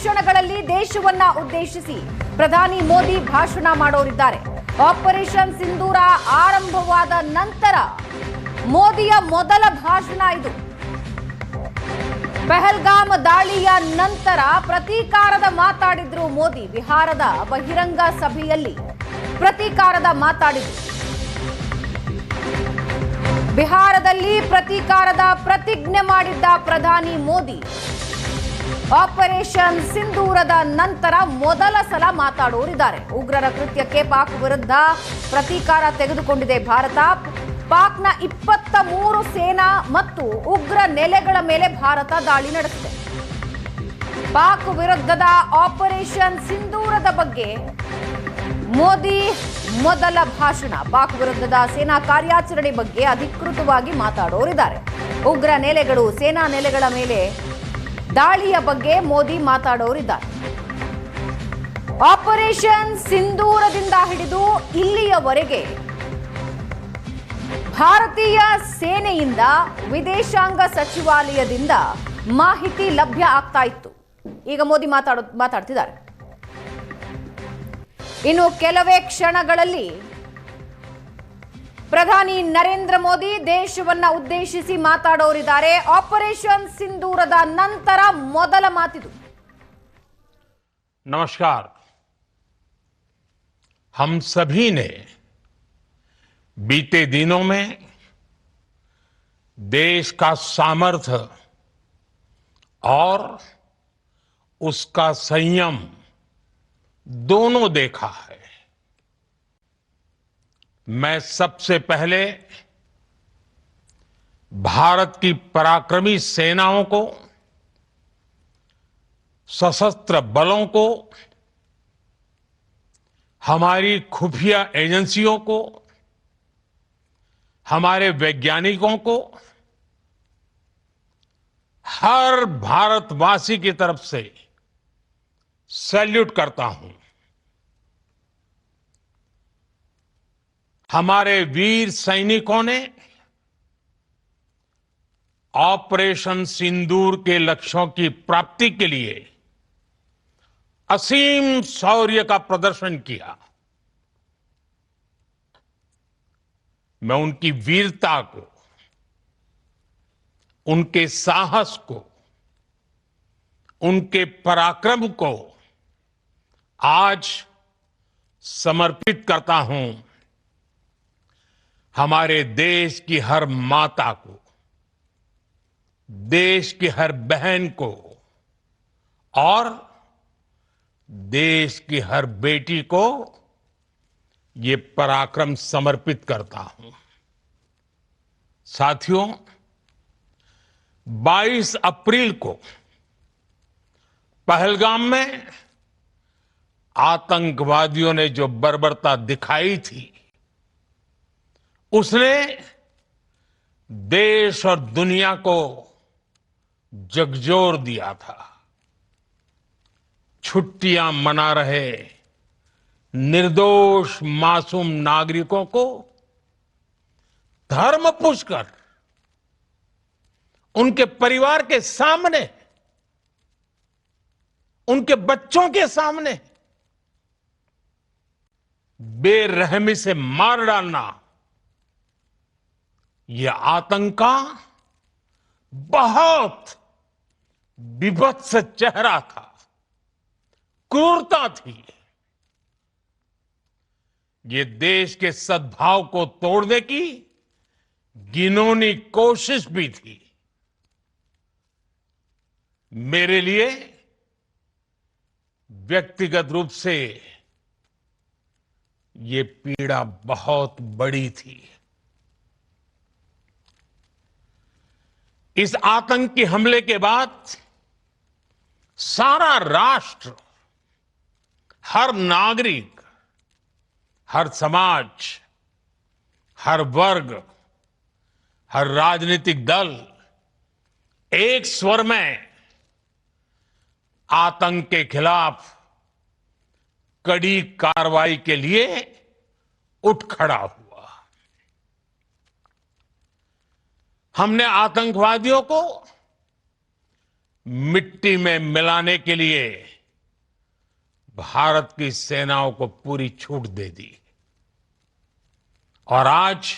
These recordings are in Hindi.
ಕ್ಷಣಗಳಲ್ಲಿ ದೇಶವನ್ನ ಉದ್ದೇಶಿಸಿ ಪ್ರಧಾನಿ ಮೋದಿ ಭಾಷಣ ಮಾಡೋರಿದ್ದಾರೆ. ಆಪರೇಷನ್ ಸಿಂಧೂರ ಆರಂಭವಾದ ನಂತರ ಮೋದಿಯ ಮೊದಲ ಭಾಷಣ ಇದು. ಪಹಲ್ಗಾಮ್ ದಾಳಿಯ ನಂತರ ಪ್ರತೀಕಾರದ ಮಾತಾಡಿದ್ರು ಮೋದಿ. ಬಿಹಾರದ ಬಹಿರಂಗ ಸಭೆಯಲ್ಲಿ ಪ್ರತೀಕಾರದ ಮಾತಾಡಿದ್ರು. ಬಿಹಾರದಲ್ಲಿ ಪ್ರತೀಕಾರದ ಪ್ರತಿಜ್ಞೆ ಮಾಡಿದ್ದ ಪ್ರಧಾನಿ ಮೋದಿ ಆಪರೇಷನ್ ಸಿಂಧೂರದ ನಂತರ ಮೊದಲ ಸಲ ಮಾತಾಡೋರಿದ್ದಾರೆ. ಉಗ್ರರ ಕೃತ್ಯಕ್ಕೆ ಪಾಕ್ ವಿರುದ್ಧ ಪ್ರತೀಕಾರ ತೆಗೆದುಕೊಂಡಿದೆ ಭಾರತ. ಪಾಕ್ನ 23 ಸೇನಾ ಮತ್ತು ಉಗ್ರ ನೆಲೆಗಳ ಮೇಲೆ ಭಾರತ ದಾಳಿ ನಡೆಸಿದೆ. ಪಾಕ್ ವಿರುದ್ಧದ ಆಪರೇಷನ್ ಸಿಂಧೂರದ ಬಗ್ಗೆ ಮೋದಿ ಮೊದಲ ಭಾಷಣ. ಪಾಕ್ ವಿರುದ್ಧದ ಸೇನಾ ಕಾರ್ಯಾಚರಣೆ ಬಗ್ಗೆ ಅಧಿಕೃತವಾಗಿ ಮಾತಾಡೋರಿದ್ದಾರೆ. ಉಗ್ರ ನೆಲೆಗಳು, ಸೇನಾ ನೆಲೆಗಳ ಮೇಲೆ ದಾಳಿಯ ಬಗ್ಗೆ ಮೋದಿ ಮಾತಾಡೋರಿದ್ದಾರೆ. ಆಪರೇಷನ್ ಸಿಂಧೂರದಿಂದ ಹಿಡಿದು ಇಲ್ಲಿಯವರೆಗೆ ಭಾರತೀಯ ಸೇನೆಯಿಂದ ವಿದೇಶಾಂಗ ಸಚಿವಾಲಯದಿಂದ ಮಾಹಿತಿ ಲಭ್ಯ ಆಗ್ತಾ ಇತ್ತು. ಈಗ ಮೋದಿ ಮಾತಾಡ್ತಿದ್ದಾರೆ. ಇನ್ನು ಕೆಲವೇ ಕ್ಷಣಗಳಲ್ಲಿ ಪ್ರಧಾನಿ ನರೇಂದ್ರ ಮೋದಿ ದೇಶವನ್ನ ಉದ್ದೇಶಿಸಿ ಮಾತಾಡೋರಿದ್ದಾರೆ. ಆಪರೇಷನ್ ಸಿಂಧೂರದ ನಂತರ ಮೊದಲ ಮಾತಿದು. नमस्कार। हम सभी ने बीते दिनों में देश का सामर्थ्य और उसका संयम दोनों देखा है। मैं सबसे पहले भारत की पराक्रमी सेनाओं को, सशस्त्र बलों को, हमारी खुफिया एजेंसियों को, हमारे वैज्ञानिकों को, हर भारतवासी की तरफ से सैल्यूट करता हूं। हमारे वीर सैनिकों ने ऑपरेशन सिंदूर के लक्ष्यों की प्राप्ति के लिए असीम शौर्य का प्रदर्शन किया। मैं उनकी वीरता को, उनके साहस को, उनके पराक्रम को आज समर्पित करता हूं। हमारे देश की हर माता को, देश की हर बहन को और देश की हर बेटी को ये पराक्रम समर्पित करता हूं। साथियों, 22 अप्रैल को पहलगाम में आतंकवादियों ने जो बर्बरता दिखाई थी, उसने देश और दुनिया को झकझोर दिया था। छुट्टियां मना रहे निर्दोष मासूम नागरिकों को धर्म पूछकर उनके परिवार के सामने, उनके बच्चों के सामने बेरहमी से मार डालना, यह आतंक का बहुत विभत्स चेहरा था, क्रूरता थी। ये देश के सद्भाव को तोड़ने की घिनौनी कोशिश भी थी। मेरे लिए व्यक्तिगत रूप से ये पीड़ा बहुत बड़ी थी। इस आतंकी हमले के बाद सारा राष्ट्र, हर नागरिक, हर समाज, हर वर्ग, हर राजनीतिक दल एक स्वर में आतंक के खिलाफ कड़ी कार्रवाई के लिए उठ खड़ा हुआ। हमने आतंकवादियों को मिट्टी में मिलाने के लिए भारत की सेनाओं को पूरी छूट दे दी और आज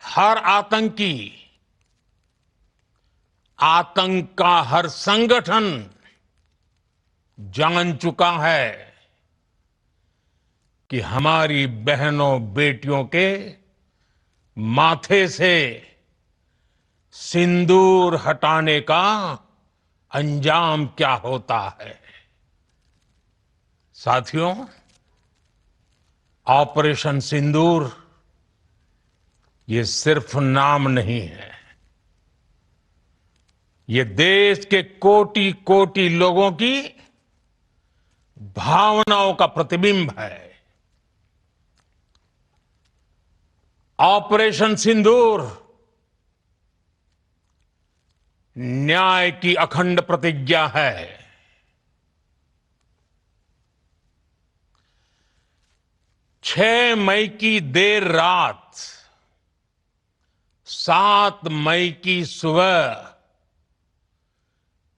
हर आतंकी, आतंक का हर संगठन जान चुका है कि हमारी बहनों बेटियों के माथे से सिंदूर हटाने का अंजाम क्या होता है। साथियों, ऑपरेशन सिंदूर ये सिर्फ नाम नहीं है, ये देश के कोटि कोटि लोगों की भावनाओं का प्रतिबिंब है। ऑपरेशन सिंदूर न्याय की अखंड प्रतिज्ञा है। 6 मई की देर रात, 7 मई की सुबह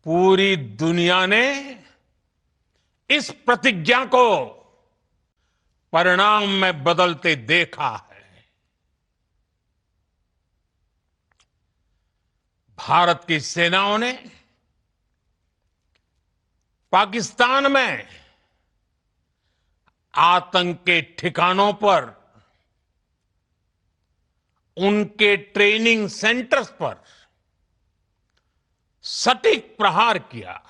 पूरी दुनिया ने इस प्रतिज्ञा को परिणाम में बदलते देखा है। भारत की सेनाओं ने पाकिस्तान में आतंक के ठिकानों पर, उनके ट्रेनिंग सेंटर्स पर सटीक प्रहार किया।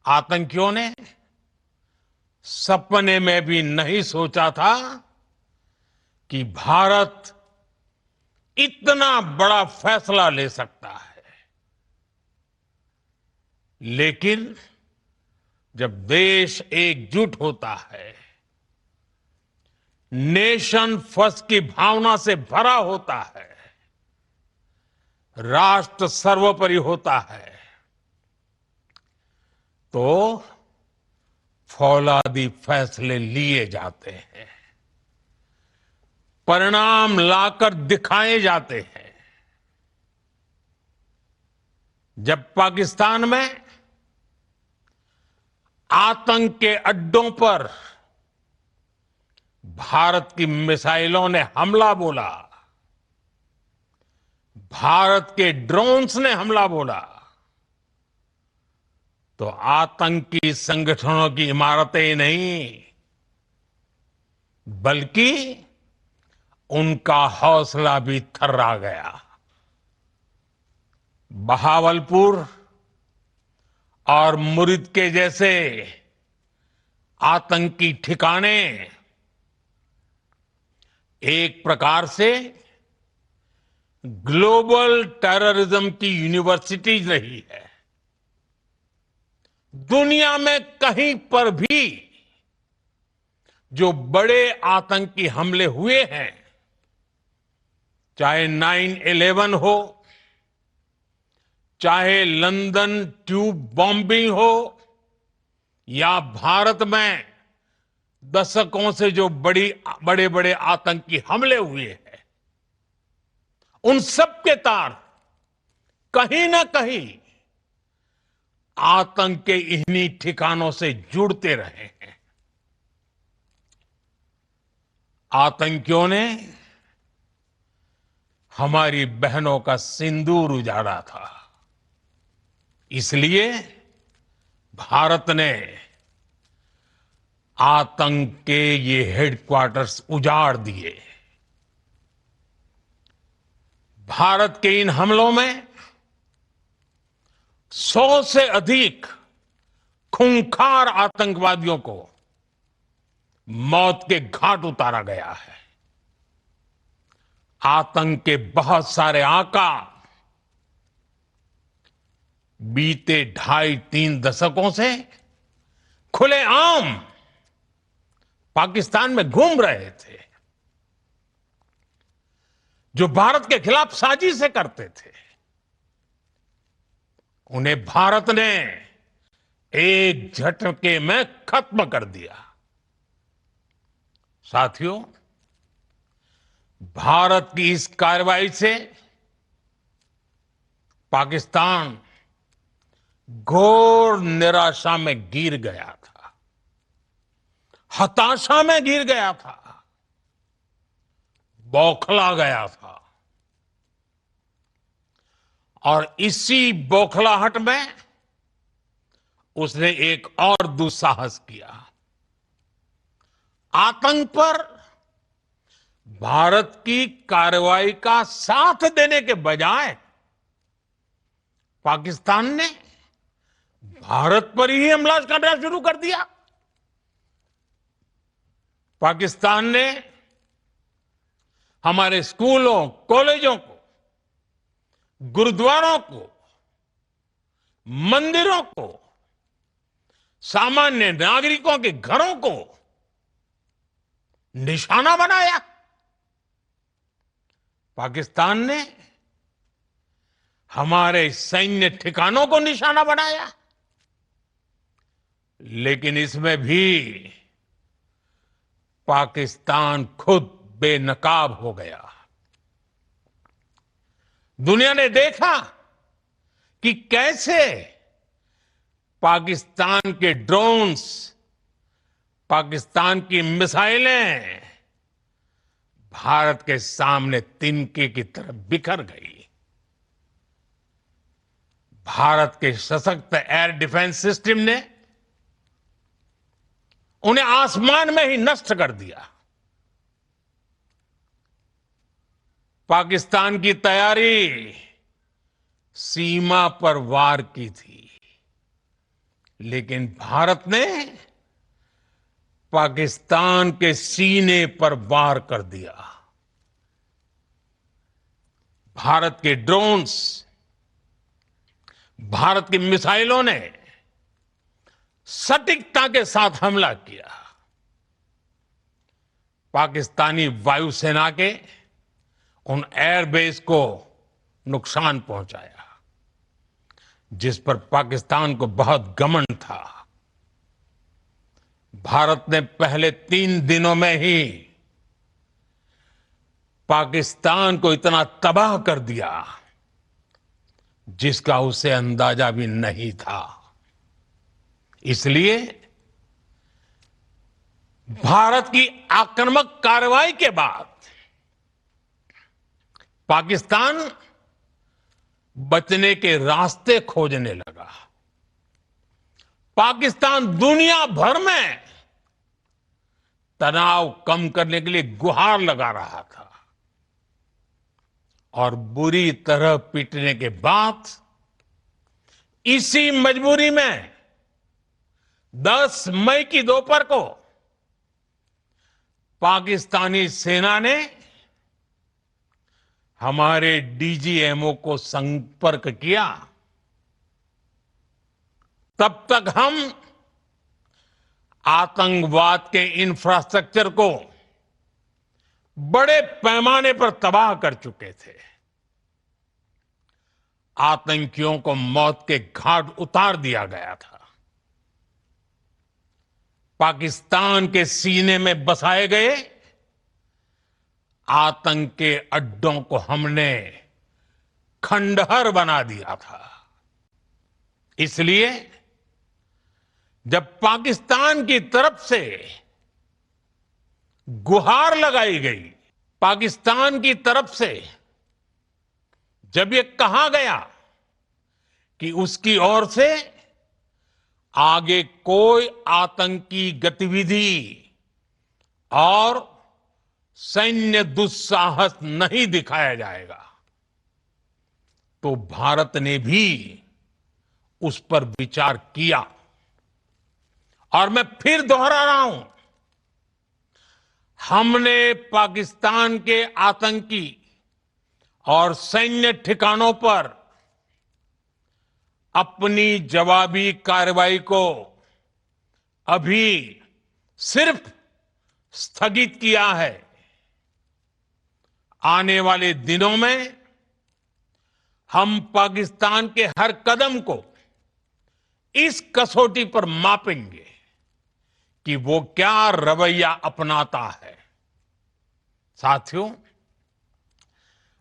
आतंकियों ने सपने में भी नहीं सोचा था कि भारत इतना बड़ा फैसला ले सकता है। लेकिन जब देश एकजुट होता है, नेशन फर्स्ट की भावना से भरा होता है, राष्ट्र सर्वोपरि होता है, तो फौलादी फैसले लिए जाते हैं, परिणाम लाकर दिखाए जाते हैं। जब पाकिस्तान में आतंक के अड्डों पर भारत की मिसाइलों ने हमला बोला, भारत के ड्रोन्स ने हमला बोला, तो आतंकी संगठनों की इमारतें नहीं, बल्कि उनका हौसला भी थर्रा गया। बहावलपुर और मुरिद के जैसे आतंकी ठिकाने एक प्रकार से ग्लोबल टेररिज्म की यूनिवर्सिटीज रही है। दुनिया में कहीं पर भी जो बड़े आतंकी हमले हुए हैं, चाहे 9/11 हो, चाहे लंदन ट्यूब बॉम्बिंग हो, या भारत में दशकों से जो बड़े बड़े आतंकी हमले हुए हैं, उन सब के तार कहीं ना कहीं आतंक के इन्हीं ठिकानों से जुड़ते रहे हैं। आतंकियों ने हमारी बहनों का सिंदूर उजाड़ा था, इसलिए भारत ने आतंक के ये हेडक्वार्टर्स उजाड़ दिए। भारत के इन हमलों में 100 से अधिक खूंखार आतंकवादियों को मौत के घाट उतारा गया है। आतंक के बहुत सारे आका बीते 2.5-3 दशकों से खुलेआम पाकिस्तान में घूम रहे थे, जो भारत के खिलाफ साजिशें करते थे। उन्हें भारत ने एक झटके में खत्म कर दिया। साथियों, भारत की इस कार्रवाई से पाकिस्तान घोर निराशा में गिर गया था, हताशा में गिर गया था, बौखला गया था। और इसी बौखलाहट में उसने एक और दुस्साहस किया। आतंक पर भारत की कार्रवाई का साथ देने के बजाय पाकिस्तान ने भारत पर ही हमला करना शुरू कर दिया। पाकिस्तान ने हमारे स्कूलों, कॉलेजों को, गुरुद्वारों को, मंदिरों को, सामान्य नागरिकों के घरों को निशाना बनाया। पाकिस्तान ने हमारे सैन्य ठिकानों को निशाना बनाया। लेकिन इसमें भी पाकिस्तान खुद बेनकाब हो गया। दुनिया ने देखा कि कैसे पाकिस्तान के ड्रोन्स, पाकिस्तान की मिसाइलें भारत के सामने तिनके की तरह बिखर गई। भारत के सशक्त एयर डिफेंस सिस्टम ने उन्हें आसमान में ही नष्ट कर दिया। पाकिस्तान की तैयारी सीमा पर वार की थी, लेकिन भारत ने पाकिस्तान के सीने पर वार कर दिया। भारत के ड्रोन्स, भारत की मिसाइलों ने सटीकता के साथ हमला किया। पाकिस्तानी वायुसेना के उन एयरबेस को नुकसान पहुंचाया, जिस पर पाकिस्तान को बहुत घमंड था। भारत ने पहले 3 दिनों में ही पाकिस्तान को इतना तबाह कर दिया जिसका उसे अंदाजा भी नहीं था। इसलिए भारत की आक्रामक कार्रवाई के बाद पाकिस्तान बचने के रास्ते खोजने लगा। पाकिस्तान दुनिया भर में तनाव कम करने के लिए गुहार लगा रहा था। और बुरी तरह पीटने के बाद इसी मजबूरी में 10 मई की दोपहर को पाकिस्तानी सेना ने हमारे डीजीएमओ को संपर्क किया। तब तक हम आतंकवाद के इंफ्रास्ट्रक्चर को बड़े पैमाने पर तबाह कर चुके थे। आतंकियों को मौत के घाट उतार दिया गया था। पाकिस्तान के सीने में बसाए गए आतंक के अड्डों को हमने खंडहर बना दिया था। इसलिए जब पाकिस्तान की तरफ से गुहार लगाई गई, पाकिस्तान की तरफ से जब ये कहा गया कि उसकी ओर से आगे कोई आतंकी गतिविधि और सैन्य दुस्साहस नहीं दिखाया जाएगा, तो भारत ने भी उस पर विचार किया। और मैं फिर दोहरा रहा हूं, हमने पाकिस्तान के आतंकी और सैन्य ठिकानों पर अपनी जवाबी कार्रवाई को अभी सिर्फ स्थगित किया है। आने वाले दिनों में हम पाकिस्तान के हर कदम को इस कसौटी पर मापेंगे कि वो क्या रवैया अपनाता है। साथियों,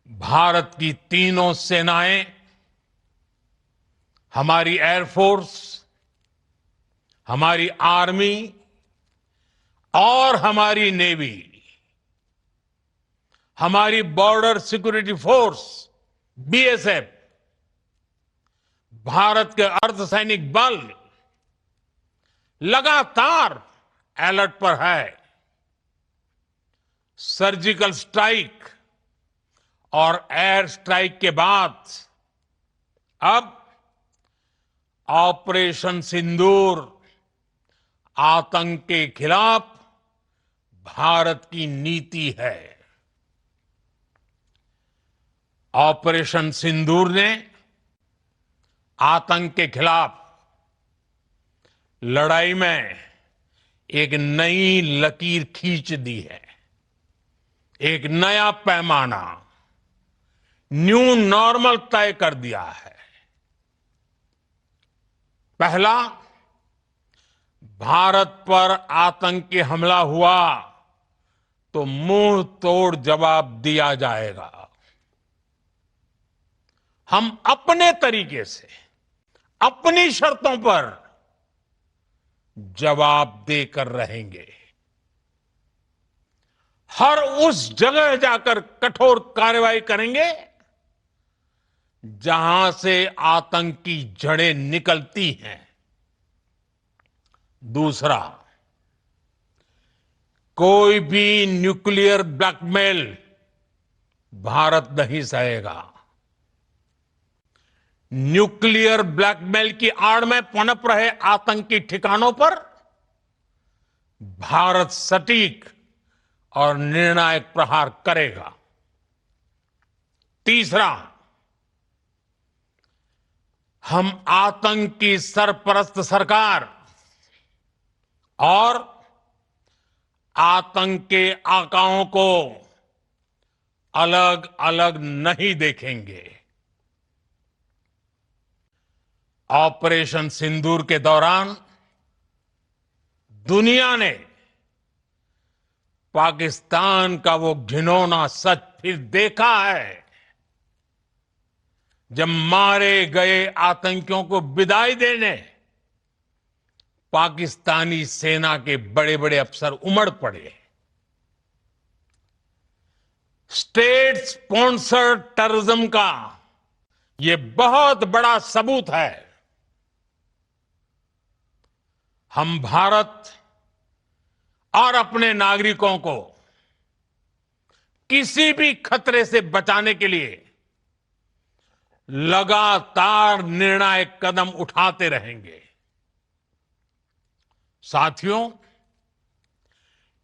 भारत की तीनों सेनाएं हमारी एयरफोर्स, हमारी आर्मी और हमारी नेवी, हमारी border security force BSF, Bharat के अर्धसैनिक बल लगातार अलर्ट पर है। सर्जिकल स्ट्राइक और एयर स्ट्राइक के बाद अब ऑपरेशन सिंदूर आतंक के खिलाफ भारत की नीति है। ऑपरेशन सिंदूर ने आतंक के खिलाफ लड़ाई में एक नई लकीर खींच दी है, एक नया पैमाना, न्यू नॉर्मल तय कर दिया है। पहला, भारत पर आतंकी हमला हुआ तो मुंह तोड़ जवाब दिया जाएगा। हम अपने तरीके से, अपनी शर्तों पर जवाब देकर रहेंगे। हर उस जगह जाकर कठोर कार्रवाई करेंगे जहां से आतंक की जड़ें निकलती हैं। दूसरा, कोई भी न्यूक्लियर ब्लैकमेल भारत नहीं सहेगा। न्यूक्लियर ब्लैकमेल की आड़ में पनप रहे आतंकी ठिकानों पर भारत सटीक और निर्णायक प्रहार करेगा। तीसरा, हम आतंक की सरपरस्त सरकार और आतंक के आकाओं को अलग अलग नहीं देखेंगे। ऑपरेशन सिंदूर के दौरान दुनिया ने पाकिस्तान का वो घिनौना सच फिर देखा है, जब मारे गए आतंकियों को विदाई देने पाकिस्तानी सेना के बड़े बड़े अफसर उमड़ पड़े। स्टेट स्पॉन्सर्ड टेररिज्म का यह बहुत बड़ा सबूत है। हम भारत और अपने नागरिकों को किसी भी खतरे से बचाने के लिए लगातार निर्णायक कदम उठाते रहेंगे। साथियों,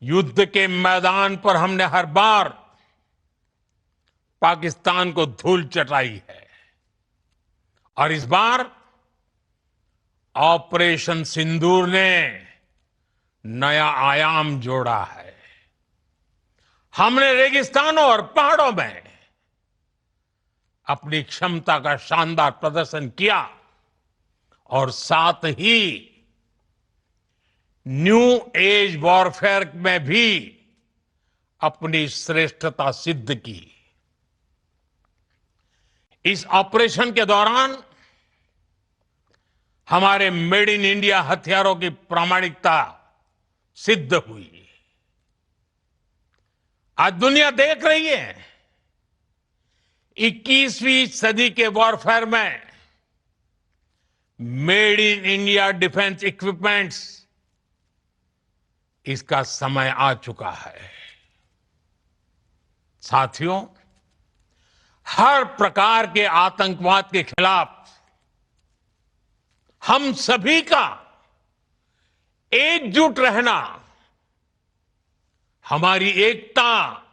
युद्ध के मैदान पर हमने हर बार पाकिस्तान को धूल चटाई है और इस बार ऑपरेशन सिंदूर ने नया आयाम जोड़ा है। हमने रेगिस्तानों और पहाड़ों में अपनी क्षमता का शानदार प्रदर्शन किया और साथ ही न्यू एज वॉरफेयर में भी अपनी श्रेष्ठता सिद्ध की। इस ऑपरेशन के दौरान हमारे मेड इन इंडिया हथियारों की प्रामाणिकता सिद्ध हुई। आज दुनिया देख रही है 21वीं सदी के वॉरफेयर में made in India defence equipments, इसका समय आ चुका है। साथियों, हर प्रकार के आतंकवाद के खिलाफ हम सभी का एकजुट रहना, हमारी एकता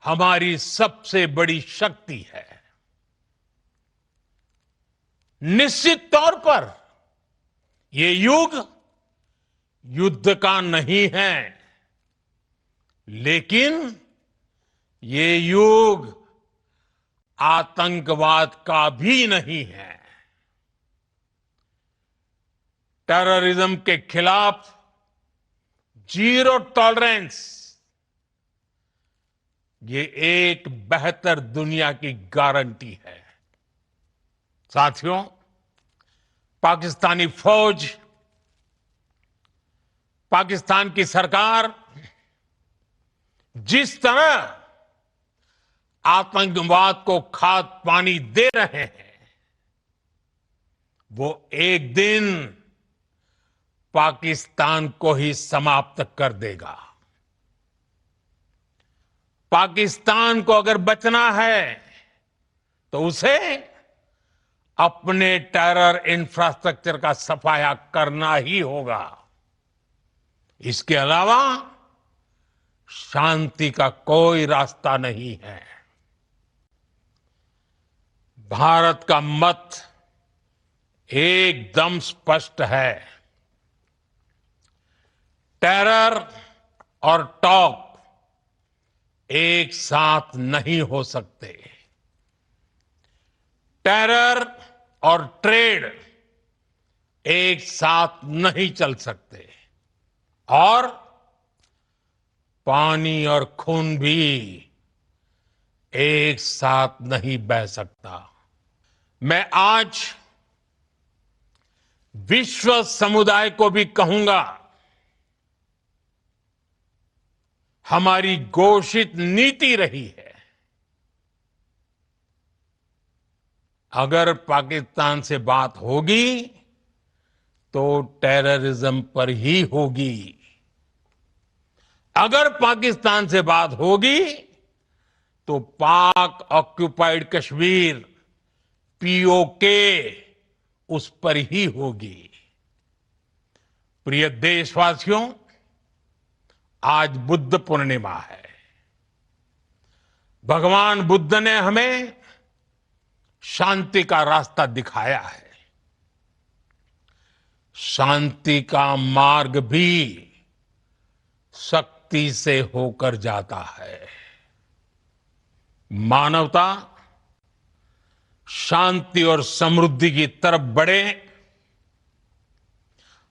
हमारी सबसे बड़ी शक्ति है। निश्चित तौर पर ये युग युद्ध का नहीं है, लेकिन ये युग आतंकवाद का भी नहीं है। टेररिज्म के खिलाफ जीरो टॉलरेंस, ये एक बेहतर दुनिया की गारंटी है। साथियों, पाकिस्तानी फौज, पाकिस्तान की सरकार जिस तरह आतंकवाद को खाद पानी दे रहे हैं, वो एक दिन पाकिस्तान को ही समाप्त कर देगा। पाकिस्तान को अगर बचना है तो उसे अपने टेरर इंफ्रास्ट्रक्चर का सफाया करना ही होगा। इसके अलावा शांति का कोई रास्ता नहीं है। भारत का मत एकदम स्पष्ट है। टेरर और टॉक एक साथ नहीं हो सकते। टेरर और ट्रेड एक साथ नहीं चल सकते, और पानी और खून भी एक साथ नहीं बह सकता। मैं आज विश्व समुदाय को भी कहूंगा, हमारी घोषित नीति रही है, अगर पाकिस्तान से बात होगी तो टेररिज्म पर ही होगी। अगर पाकिस्तान से बात होगी तो पाक ऑक्युपाइड कश्मीर, पीओके, उस पर ही होगी। प्रिय देशवासियों, आज बुद्ध पूर्णिमा है। भगवान बुद्ध ने हमें शांति का रास्ता दिखाया है। शांति का मार्ग भी शक्ति से होकर जाता है। मानवता शांति और समृद्धि की तरफ बढ़े,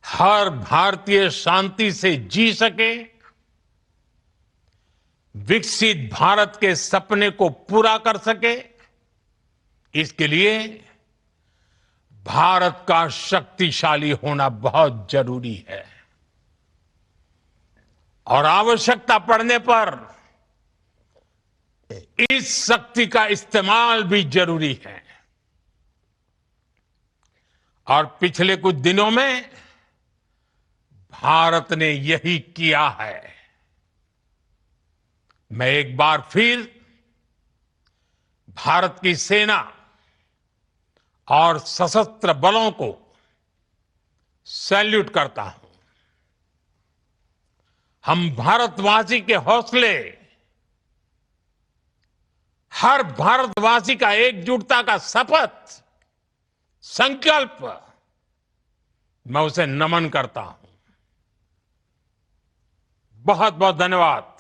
हर भारतीय शांति से जी सके, विकसित भारत के सपने को पूरा कर सके, इसके लिए भारत का शक्तिशाली होना बहुत जरूरी है। और आवश्यकता पड़ने पर इस शक्ति का इस्तेमाल भी जरूरी है। और पिछले कुछ दिनों में भारत ने यही किया है। मैं एक बार फिर भारत की सेना और सशस्त्र बलों को सैल्यूट करता हूं। हम भारतवासी के हौसले, हर भारतवासी का एकजुटता का शपथ, संकल्प, मैं उसे नमन करता हूं। बहुत बहुत धन्यवाद।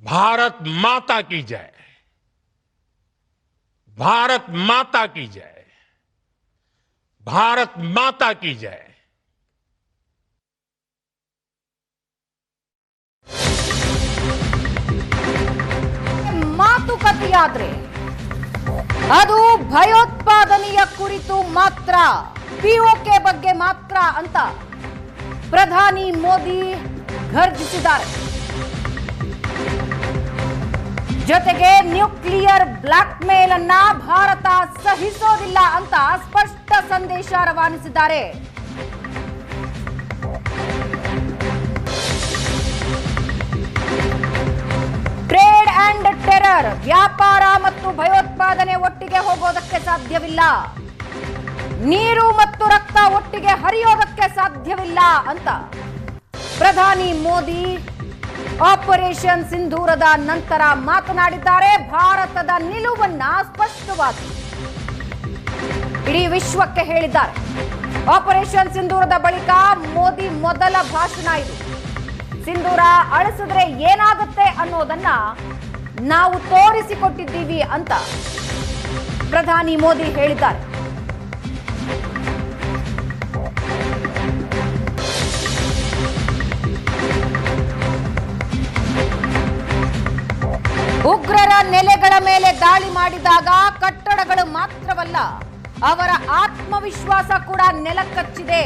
भारत माता की जय। भारत माता की जय। भारत माता की जय। ಮಾತುಕತೆಯಾದ್ರೆ ಅದು ಭಯೋತ್ಪಾದನೆಯ ಕುರಿತು ಮಾತ್ರ, ಪಿಒಕೆ ಬಗ್ಗೆ ಮಾತ್ರ ಅಂತ ಪ್ರಧಾನಿ ಮೋದಿ ಘರ್ಜಿಸಿದ್ದಾರೆ. ಜೊತೆಗೆ ನ್ಯೂಕ್ಲಿಯರ್ ಬ್ಲಾಕ್ ಮೇಲ್ ಅನ್ನ ಭಾರತ ಸಹಿಸೋದಿಲ್ಲ ಅಂತ ಸ್ಪಷ್ಟ ಸಂದೇಶ ರವಾನಿಸಿದ್ದಾರೆ. ಟ್ರೇಡ್ ಅಂಡ್ ಟೆರರ್, ವ್ಯಾಪಾರ ಮತ್ತು ಭಯೋತ್ಪಾದನೆ ಒಟ್ಟಿಗೆ ಹೋಗೋದಕ್ಕೆ ಸಾಧ್ಯವಿಲ್ಲ. ನೀರು ಮತ್ತು ರಕ್ತ ಒಟ್ಟಿಗೆ ಹರಿಯೋದಕ್ಕೆ ಸಾಧ್ಯವಿಲ್ಲ ಅಂತ ಪ್ರಧಾನಿ ಮೋದಿ ಆಪರೇಷನ್ ಸಿಂಧೂರದ ನಂತರ ಮಾತನಾಡಿದ್ದಾರೆ. ಭಾರತದ ನಿಲುವನ್ನ ಸ್ಪಷ್ಟವಾಗಿ ಇಡೀ ವಿಶ್ವಕ್ಕೆ ಹೇಳಿದ್ದಾರೆ. ಆಪರೇಷನ್ ಸಿಂಧೂರದ ಬಳಿಕ ಮೋದಿ ಮೊದಲ ಭಾಷಣ ಇದು. ಸಿಂಧೂರ ಅಳಿಸಿದ್ರೆ ಏನಾಗುತ್ತೆ ಅನ್ನೋದನ್ನ ನಾವು ತೋರಿಸಿಕೊಟ್ಟಿದ್ದೀವಿ ಅಂತ ಪ್ರಧಾನಿ ಮೋದಿ ಹೇಳಿದ್ದಾರೆ. ಉಗ್ರರ ನೆಲೆಗಳ ಮೇಲೆ ದಾಳಿ ಮಾಡಿದಾಗ ಕಟ್ಟಡಗಳು ಮಾತ್ರವಲ್ಲ, ಅವರ ಆತ್ಮವಿಶ್ವಾಸ ಕೂಡ ನೆಲಕಚ್ಚಿದೆ.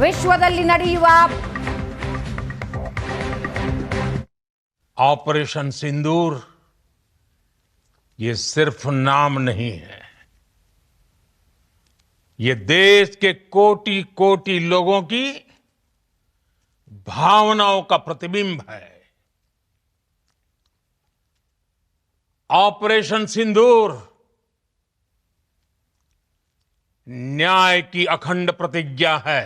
ವಿಶ್ವದಲ್ಲಿ ನಡೆಯುವ ऑपरेशन सिंदूर ये सिर्फ नाम नहीं है, ये देश के कोटि कोटि लोगों की भावनाओं का प्रतिबिंब है. ऑपरेशन सिंदूर न्याय की अखंड प्रतिज्ञा है.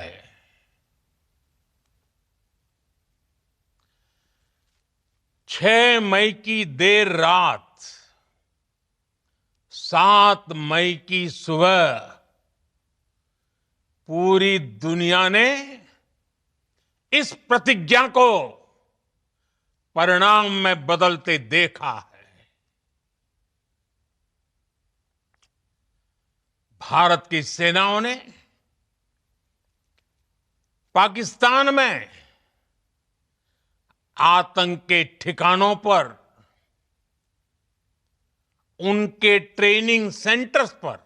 6 मई की देर रात 7 मई की सुबह पूरी दुनिया ने इस प्रतिज्ञा को परिणाम में बदलते देखा है. भारत की सेनाओं ने पाकिस्तान में आतंक के ठिकानों पर, उनके ट्रेनिंग सेंटर्स पर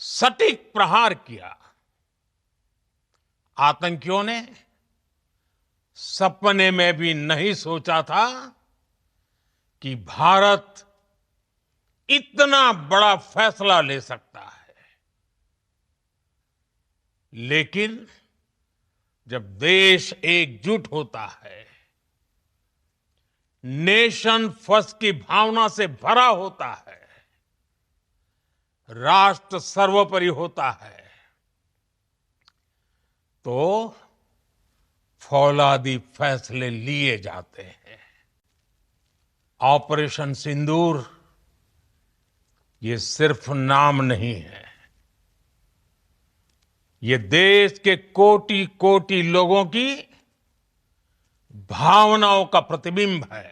सटीक प्रहार किया. आतंकियों ने सपने में भी नहीं सोचा था कि भारत इतना बड़ा फैसला ले सकता है. लेकिन जब देश एकजुट होता है, नेशन फर्स्ट की भावना से भरा होता है, राष्ट्र सर्वोपरि होता है, तो फौलादी फैसले लिए जाते हैं. ऑपरेशन सिंदूर ये सिर्फ नाम नहीं है, ये देश के कोटि कोटि लोगों की भावनाओं का प्रतिबिंब है.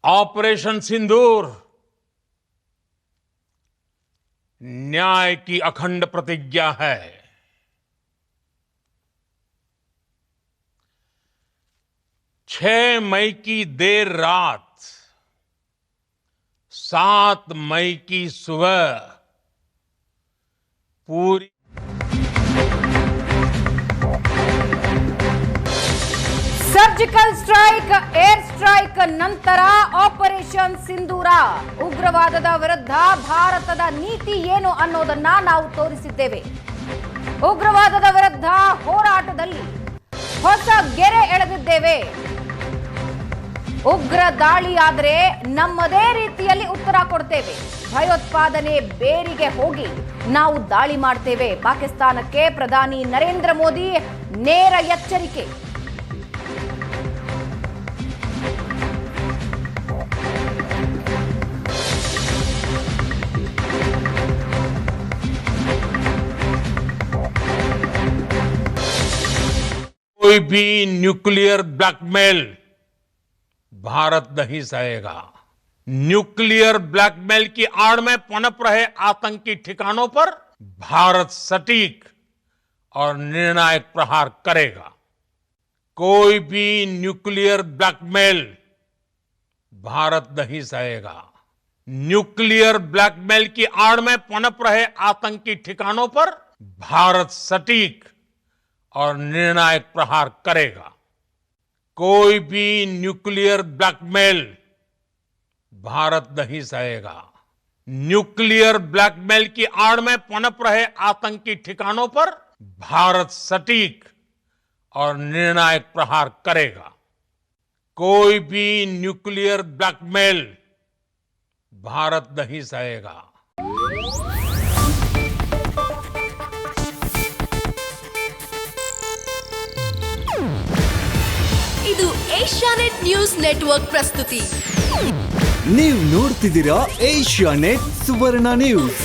ऑपरेशन सिंदूर न्याय की अखंड प्रतिज्ञा है. 6 मई की देर रात 7 मई की सुबह पूरी ಸರ್ಜಿಕಲ್ ಸ್ಟ್ರೈಕ್, ಏರ್ ಸ್ಟ್ರೈಕ್ ನಂತರ ಆಪರೇಷನ್ ಸಿಂಧೂರ. ಉಗ್ರವಾದದ ವಿರುದ್ಧ ಭಾರತದ ನೀತಿ ಏನು ಅನ್ನೋದನ್ನ ನಾವು ತೋರಿಸಿದ್ದೇವೆ. ಉಗ್ರವಾದದ ವಿರುದ್ಧ ಹೋರಾಟದಲ್ಲಿ ಹೊಸ ಗೆರೆ ಎಳೆದಿದ್ದೇವೆ. ಉಗ್ರ ದಾಳಿ ಆದರೆ ನಮ್ಮದೇ ರೀತಿಯಲ್ಲಿ ಉತ್ತರ ಕೊಡ್ತೇವೆ. ಭಯೋತ್ಪಾದನೆ ಬೇರಿಗೆ ಹೋಗಿ ನಾವು ದಾಳಿ ಮಾಡ್ತೇವೆ. ಪಾಕಿಸ್ತಾನಕ್ಕೆ ಪ್ರಧಾನಿ ನರೇಂದ್ರ ಮೋದಿ ನೇರ ಎಚ್ಚರಿಕೆ. कोई भी न्यूक्लियर ब्लैकमेल भारत नहीं सहेगा. न्यूक्लियर ब्लैकमेल की आड़ में पनप रहे आतंकी ठिकानों पर भारत सटीक और निर्णायक प्रहार करेगा. कोई भी न्यूक्लियर ब्लैकमेल भारत नहीं सहेगा. न्यूक्लियर ब्लैकमेल की आड़ में पनप रहे आतंकी ठिकानों पर भारत सटीक और निर्णायक प्रहार करेगा. कोई भी न्यूक्लियर ब्लैकमेल भारत नहीं सहेगा. न्यूक्लियर ब्लैकमेल की आड़ में पनप रहे आतंकी ठिकानों पर भारत सटीक और निर्णायक प्रहार करेगा. कोई भी न्यूक्लियर ब्लैकमेल भारत नहीं सहेगा. ಇದು ಏಷ್ಯಾನೆಟ್ ನ್ಯೂಸ್ ನೆಟ್ವರ್ಕ್ ಪ್ರಸ್ತುತಿ. ನೀವು ನೋಡ್ತಿದ್ದೀರಾ ಏಷ್ಯಾನೆಟ್ ಸುವರ್ಣ ನ್ಯೂಸ್.